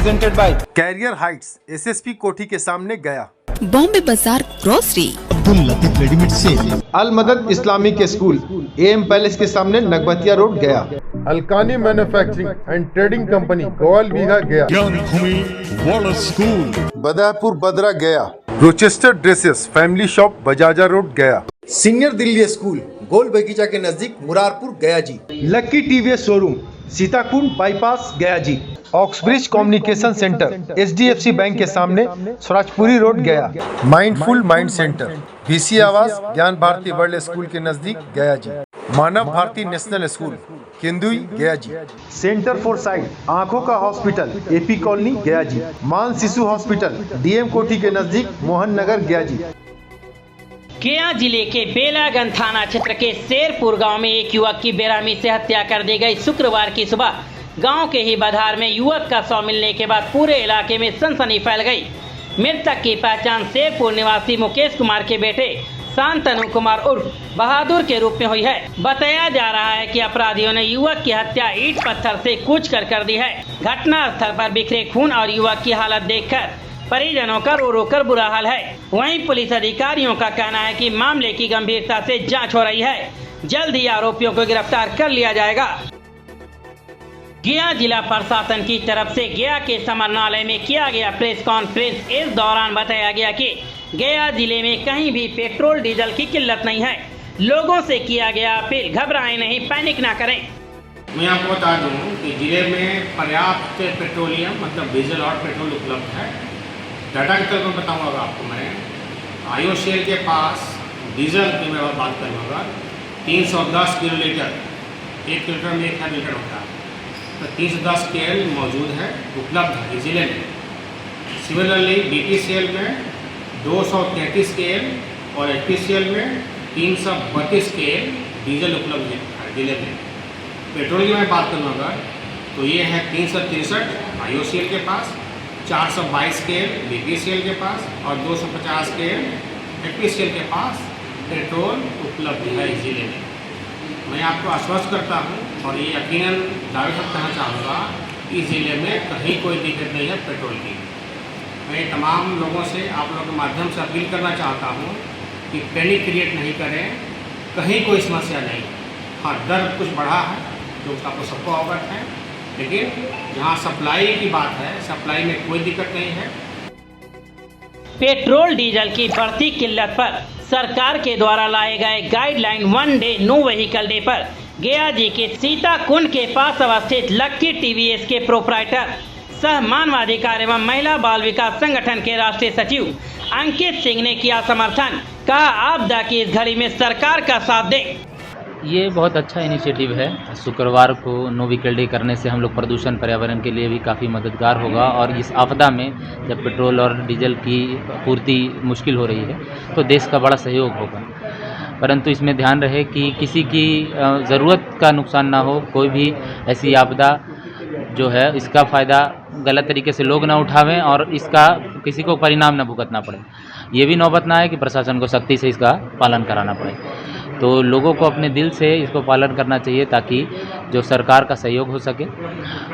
Presented by career heights SSP Kothi के सामने गया। बॉम्बे बाजार grocery, Abdul Latif readymade sale, Al Madad Islamic school M palace के सामने Nagbatia road Gaya. Alkani manufacturing and trading company Gowal Bigha Gaya. Gyan Bhumi वाला school, Badapur Badra Gaya. Rochester dresses family shop Bajaja road Gaya. Senior Delhi school Gol Bagicha के नजदीक Murarpur Gaya ji. Lucky TVS showroom Sitakund bypass Gaya ji. Oxbridge communication centre HDFC bank के सामने Swarajpuri road Gaya. Mindful mind centre VC आवास Gyan Bharati world school के नजदीक गया जी। मानव भारती नेशनल स्कूल केंदुई गया जी। सेंटर फॉर साइट आंखों का हॉस्पिटल एपी कॉलोनी गया जी। मान शिशु हॉस्पिटल डीएम कोठी के नजदीक मोहन नगर गया जी। गया जिले के बेलागंज थाना क्षेत्र के शेरपुर गांव में एक युवक की बेरहमी से हत्या कर दी गई। शुक्रवार की सुबह गांव के ही बधार में युवक का शव मिलने के बाद पूरे इलाके में सनसनी फैल गई। मृतक की पहचान शेरपुर निवासी मुकेश कुमार के बेटे शांतनु कुमार उर्फ बहादुर के रूप में हुई है। बताया जा रहा है कि अपराधियों ने युवक की हत्या ईंट पत्थर से कूच कर दी है। घटना स्थल पर बिखरे खून और युवक की हालत देखकर परिजनों का रो रो कर बुरा हाल है। वहीं पुलिस अधिकारियों का कहना है कि मामले की गंभीरता से जांच हो रही है। जल्द ही आरोपियों को गिरफ्तार कर लिया जाएगा। गया जिला प्रशासन की तरफ से गया के समरनालय में किया गया प्रेस कॉन्फ्रेंस। इस दौरान बताया गया कि गया जिले में कहीं भी पेट्रोल डीजल की किल्लत नहीं है। लोगों से किया गया अपील, घबराएं नहीं, पैनिक ना करें। मैं आपको बता दूं कि जिले में पर्याप्त पेट्रोलियम मतलब डीजल और पेट्रोल उपलब्ध है। डाटा के तौर पर बताऊँगा आपको मैं, आईओसीएल के पास डीजल की मैं बात करूँगा 310 किलो लीटर, 1 लीटर में 1 लीटर होता है, तो 310 KL मौजूद है, उपलब्ध है जिले में। सिमिलरली BPCL में 233 KL और HPCL में 332 KL डीजल उपलब्ध है जिले में। पेट्रोल की मैं बात करूँगा तो ये है 363 IOCL के पास, 422 KL BPCL के पास और 250 KL HPCL के पास पेट्रोल उपलब्ध है जिले में। मैं आपको आश्वस्त करता हूं और ये यकीनन दावे से कहना चाहूँगा कि ज़िले में कहीं कोई दिक्कत नहीं है पेट्रोल की। मैं तमाम लोगों से आप लोगों के माध्यम से अपील करना चाहता हूँ कि पैनिक क्रिएट नहीं करें, कहीं कोई समस्या नहीं। हाँ, दर कुछ बढ़ा है जो आपको सबको अवगत है, लेकिन जहाँ सप्लाई की बात है, सप्लाई में कोई दिक्कत नहीं है। पेट्रोल डीजल की बढ़ती किल्लत पर सरकार के द्वारा लाए गए guideline 1 day no vehicle day पर गया जी के सीताकुंड के पास अवस्थित लक्की टीवीएस के प्रोप्राइटर सह मानवाधिकार एवं महिला बाल विकास संगठन के राष्ट्रीय सचिव अंकित सिंह ने किया समर्थन। कहा, आपदा की इस घड़ी में सरकार का साथ दे। ये बहुत अच्छा इनिशिएटिव है। शुक्रवार को नो व्हीकल डे करने से हम लोग प्रदूषण पर्यावरण के लिए भी काफ़ी मददगार होगा और इस आपदा में जब पेट्रोल और डीजल की पूर्ति मुश्किल हो रही है तो देश का बड़ा सहयोग होगा। परंतु इसमें ध्यान रहे कि किसी की ज़रूरत का नुकसान ना हो। कोई भी ऐसी आपदा जो है इसका फ़ायदा गलत तरीके से लोग ना उठावें और इसका किसी को परिणाम ना भुगतना पड़े। ये भी नौबत ना है कि प्रशासन को सख्ती से इसका पालन कराना पड़े। तो लोगों को अपने दिल से इसको पालन करना चाहिए ताकि जो सरकार का सहयोग हो सके।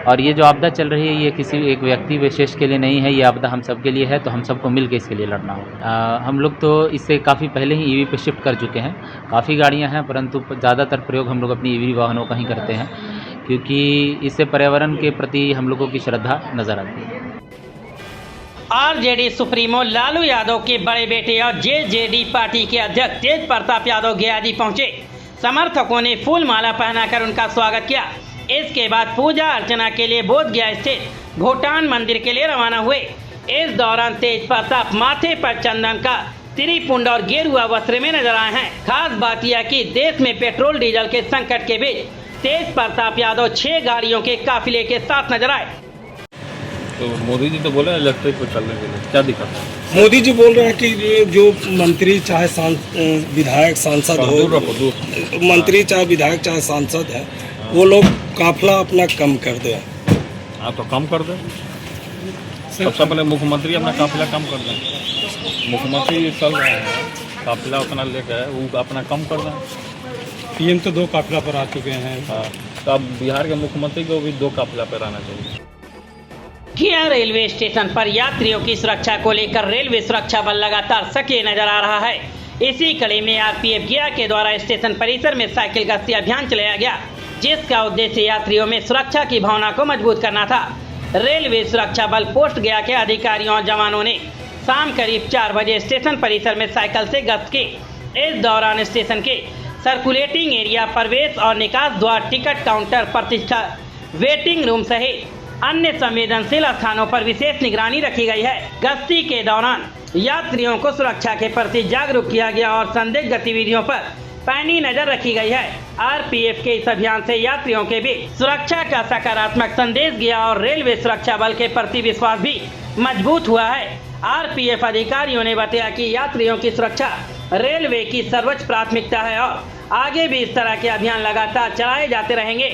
और ये जो आपदा चल रही है ये किसी एक व्यक्ति विशेष के लिए नहीं है, ये आपदा हम सब के लिए है, तो हम सबको मिल के इसके लिए लड़ना होगा। हम लोग तो इससे काफ़ी पहले ही ईवी पे शिफ्ट कर चुके हैं। काफ़ी गाड़ियाँ हैं परंतु ज़्यादातर प्रयोग हम लोग अपनी ईवी वाहनों का ही करते हैं क्योंकि इससे पर्यावरण के प्रति हम लोगों की श्रद्धा नज़र आती है। आरजेडी सुप्रीमो लालू यादव के बड़े बेटे और जेजेडी पार्टी के अध्यक्ष तेज प्रताप यादव गया जी पहुंचे। समर्थकों ने फूल माला पहनाकर उनका स्वागत किया। इसके बाद पूजा अर्चना के लिए बोधगया स्थित भूटान मंदिर के लिए रवाना हुए। इस दौरान तेज प्रताप माथे पर चंदन का त्रिपुंड और गेरुआ वस्त्र में नजर आए हैं। खास बात यह कि देश में पेट्रोल डीजल के संकट के बीच तेज प्रताप यादव 6 गाड़ियों के काफिले के साथ नजर आए। तो मोदी जी तो बोले इलेक्ट्रिक पे चलने के लिए, क्या दिक्कत है? मोदी जी बोल रहे हैं कि जो मंत्री चाहे विधायक सांसद हो, मंत्री चाहे विधायक चाहे सांसद है, वो लोग काफिला अपना कम कर दे। हाँ तो कम कर दे। सबसे पहले मुख्यमंत्री अपना काफिला कम कर दें। मुख्यमंत्री चल रहे हैं, काफिला उतना लेकर वो अपना कम कर दें। पीएम तो 2 काफिला पर आ चुके हैं। हाँ, तो अब बिहार के मुख्यमंत्री को भी 2 काफिला पर आना चाहिए। गया रेलवे स्टेशन पर यात्रियों की सुरक्षा को लेकर रेलवे सुरक्षा बल लगातार सक्रिय नजर आ रहा है। इसी कड़ी में आरपीएफ गया के द्वारा स्टेशन परिसर में साइकिल गश्ती अभियान चलाया गया, जिसका उद्देश्य यात्रियों में सुरक्षा की भावना को मजबूत करना था। रेलवे सुरक्षा बल पोस्ट गया के अधिकारियों और जवानों ने शाम करीब 4 बजे स्टेशन परिसर में साइकिल से गश्त की। इस दौरान स्टेशन के सर्कुलेटिंग एरिया, प्रवेश और निकास द्वार, टिकट काउंटर, प्रतिष्ठा वेटिंग रूम सहित अन्य संवेदनशील स्थानों पर विशेष निगरानी रखी गई है। गश्ती के दौरान यात्रियों को सुरक्षा के प्रति जागरूक किया गया और संदिग्ध गतिविधियों पर पैनी नजर रखी गई है। आरपीएफ के इस अभियान से यात्रियों के बीच सुरक्षा का सकारात्मक संदेश गया और रेलवे सुरक्षा बल के प्रति विश्वास भी मजबूत हुआ है। आरपीएफ अधिकारियों ने बताया कि यात्रियों की सुरक्षा रेलवे की सर्वोच्च प्राथमिकता है और आगे भी इस तरह के अभियान लगातार चलाए जाते रहेंगे।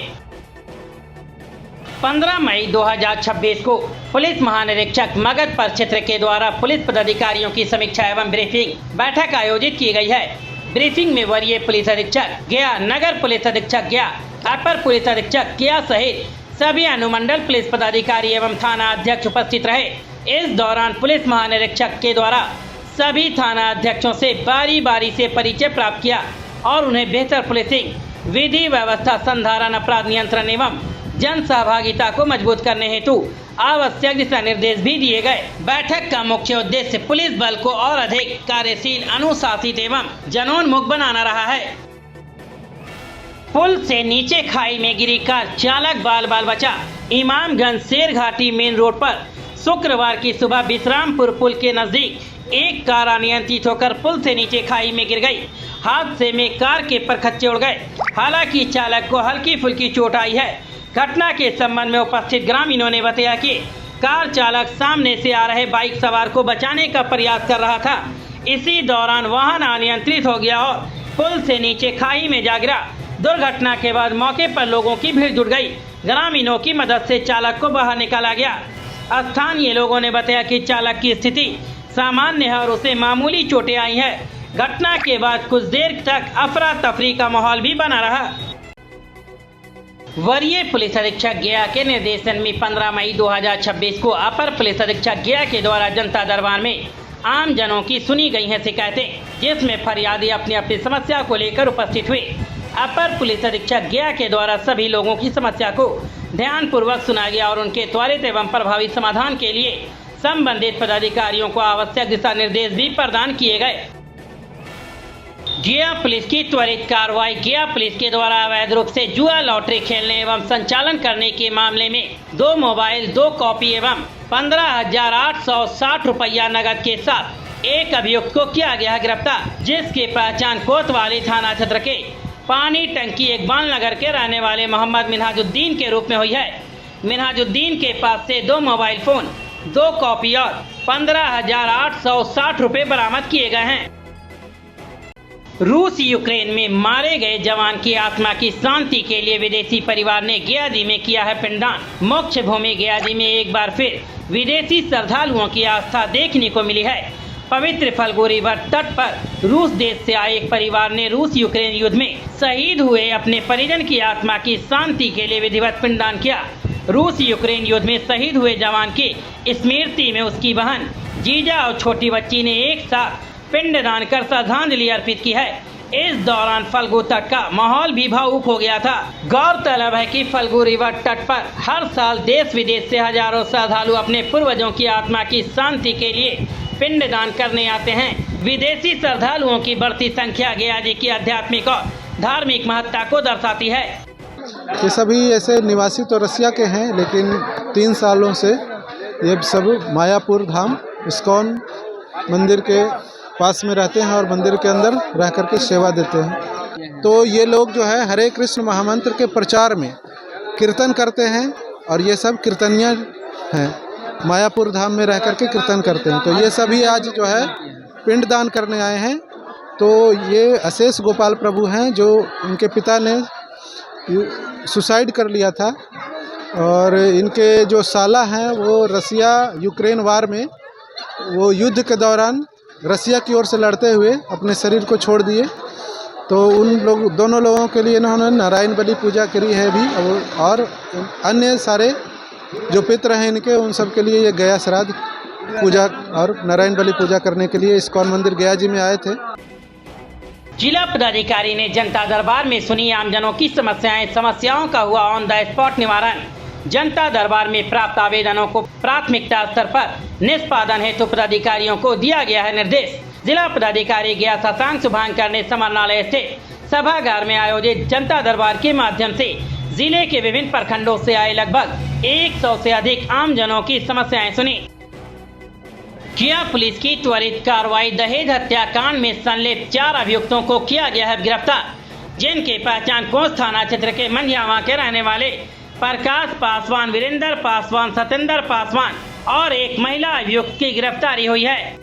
15 मई 2026 को पुलिस महानिरीक्षक मगध परिक्षेत्र के द्वारा पुलिस पदाधिकारियों की समीक्षा एवं ब्रीफिंग बैठक आयोजित की गई है। ब्रीफिंग में वरीय पुलिस अधीक्षक गया, नगर पुलिस अधीक्षक गया, अपर पुलिस अधीक्षक गया सहित सभी अनुमंडल पुलिस पदाधिकारी एवं थाना अध्यक्ष उपस्थित रहे। इस दौरान पुलिस महानिरीक्षक के द्वारा सभी थाना अध्यक्षों से बारी बारी से परिचय प्राप्त किया और उन्हें बेहतर पुलिसिंग, विधि व्यवस्था, संधारण, अपराध नियंत्रण एवं जन सहभागिता को मजबूत करने हेतु आवश्यक दिशा निर्देश भी दिए गए। बैठक का मुख्य उद्देश्य पुलिस बल को और अधिक कार्यशील, अनुशासित एवं जनोन्मुख बनाना रहा है। पुल से नीचे खाई में गिरी कार, चालक बाल बचा। इमामगंज शेरघाटी मेन रोड पर शुक्रवार की सुबह विश्रामपुर पुल के नजदीक एक कार अनियंत्रित होकर पुल से नीचे खाई में गिर गई। हादसे में कार के परखच्चे उड़ गए। हालांकि चालक को हल्की फुल्की चोट आई है। घटना के संबंध में उपस्थित ग्रामीणों ने बताया कि कार चालक सामने से आ रहे बाइक सवार को बचाने का प्रयास कर रहा था। इसी दौरान वाहन अनियंत्रित हो गया और पुल से नीचे खाई में जा गिरा। दुर्घटना के बाद मौके पर लोगों की भीड़ जुट गई। ग्रामीणों की मदद से चालक को बाहर निकाला गया। स्थानीय लोगों ने बताया कि चालक की स्थिति सामान्य है और उसे मामूली चोटें आई हैं। घटना के बाद कुछ देर तक अफरा तफरी का माहौल भी बना रहा। वरीय पुलिस अधीक्षक गया के निर्देशन में 15 मई 2026 को अपर पुलिस अधीक्षक गया के द्वारा जनता दरबार में आम जनों की सुनी गई हैं शिकायतें, जिसमें फरियादी अपनी अपनी समस्या को लेकर उपस्थित हुए। अपर पुलिस अधीक्षक गया के द्वारा सभी लोगों की समस्या को ध्यानपूर्वक सुना गया और उनके त्वरित एवं प्रभावी समाधान के लिए संबंधित पदाधिकारियों को आवश्यक दिशा निर्देश भी प्रदान किए गए। गया पुलिस की त्वरित कार्रवाई। गया पुलिस के द्वारा अवैध रूप से जुआ, लॉटरी खेलने एवं संचालन करने के मामले में 2 मोबाइल, 2 कॉपी एवं 15,860 रुपया नगद के साथ एक अभियुक्त को किया गया है गिरफ्तार, जिसकी पहचान कोतवाली थाना क्षेत्र के पानी टंकी इकबाल नगर के रहने वाले मोहम्मद मिनहाजुद्दीन के रूप में हुई है। मिनहाजुद्दीन के पास से 2 मोबाइल फोन, 2 कॉपी और 15,860 रुपये बरामद किए गए हैं। रूस यूक्रेन में मारे गए जवान की आत्मा की शांति के लिए विदेशी परिवार ने गयाजी में किया है पिंडदान। मुख्य भूमि गयाजी में एक बार फिर विदेशी श्रद्धालुओं की आस्था देखने को मिली है। पवित्र फल्गु रिवर तट पर रूस देश से आए एक परिवार ने रूस यूक्रेन युद्ध में शहीद हुए अपने परिजन की आत्मा की शांति के लिए विधिवत पिंडदान किया। रूस यूक्रेन युद्ध में शहीद हुए जवान की स्मृति में उसकी बहन, जीजा और छोटी बच्ची ने एक साथ पिंडदान कर श्रद्धांजलि अर्पित की है। इस दौरान फल्गु तट का माहौल भी भावुक हो गया था। गौरतलब है कि फल्गु रिवर तट पर हर साल देश विदेश से हजारों श्रद्धालु अपने पूर्वजों की आत्मा की शांति के लिए पिंडदान करने आते हैं। विदेशी श्रद्धालुओं की बढ़ती संख्या गयाजी की आध्यात्मिक और धार्मिक महत्ता को दर्शाती है। ये सभी ऐसे निवासी तो रसिया के हैं, लेकिन 3 सालों से ये सब मायापुर धाम इस्कॉन मंदिर के पास में रहते हैं और मंदिर के अंदर रह करके सेवा देते हैं। तो ये लोग जो है हरे कृष्ण महामंत्र के प्रचार में कीर्तन करते हैं और ये सब कीर्तनिया हैं, मायापुर धाम में रह करके कीर्तन करते हैं। तो ये सभी आज जो है पिंडदान करने आए हैं। तो ये अशेष गोपाल प्रभु हैं, जो इनके पिता ने सुसाइड कर लिया था और इनके जो साला हैं वो रसिया यूक्रेन वार में वो युद्ध के दौरान रसिया की ओर से लड़ते हुए अपने शरीर को छोड़ दिए। तो उन लोग दोनों लोगों के लिए इन्होंने नारायण बलि पूजा करी है भी और अन्य सारे जो पितृ हैं इनके, उन सब के लिए ये गया श्राद्ध पूजा और नारायण बलि पूजा करने के लिए इस्कॉन मंदिर गया जी में आए थे। जिला पदाधिकारी ने जनता दरबार में सुनी आमजनों की समस्याओं का हुआ ऑन द स्पॉट निवारण। जनता दरबार में प्राप्त आवेदनों को प्राथमिकता स्तर पर निष्पादन हेतु पदाधिकारियों को दिया गया है निर्देश। जिला पदाधिकारी गया शशांक शुभांकर ने समरनालय स्थित सभागार में आयोजित जनता दरबार के माध्यम से जिले के विभिन्न प्रखंडों से आए लगभग 100 से अधिक आमजनों की समस्याएं सुनी। गया पुलिस की त्वरित कार्रवाई। दहेज हत्याकांड में संलिप्त 4 अभियुक्तों को किया गया है गिरफ्तार, जिनकी पहचान कोंस थाना क्षेत्र के मंझियावा के रहने वाले प्रकाश पासवान, वीरेंद्र पासवान, सतेंद्र पासवान और एक महिला अभियुक्त की गिरफ्तारी हुई है।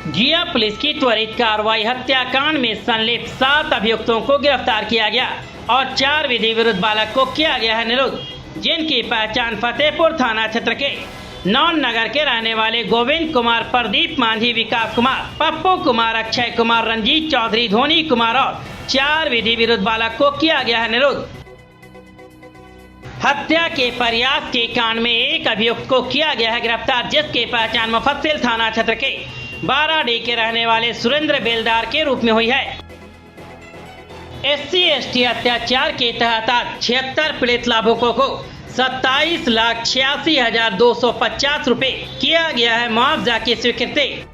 गया पुलिस की त्वरित कार्रवाई। हत्याकांड में संलिप्त 7 अभियुक्तों को गिरफ्तार किया गया और 4 विधि विरुद्ध बालक को किया गया है निरुद्ध, जिनकी पहचान फतेहपुर थाना क्षेत्र के नौन नगर के रहने वाले गोविंद कुमार, प्रदीप मांझी, विकास कुमार, पप्पू कुमार, अक्षय कुमार, रंजीत चौधरी, धोनी कुमार और 4 विधि विरुद्ध बालक को किया गया है निरुद्ध। हत्या के प्रयास के कांड में एक अभियुक्त को किया गया है गिरफ्तार, जिसकी पहचान मुफस्सिल थाना क्षेत्र के 12D के रहने वाले सुरेंद्र बेलदार के रूप में हुई है। SC/ST अत्याचार के तहत 76 पीड़ित लाभुकों को 27,86,250 रुपए किया गया है मुआवजा की स्वीकृति।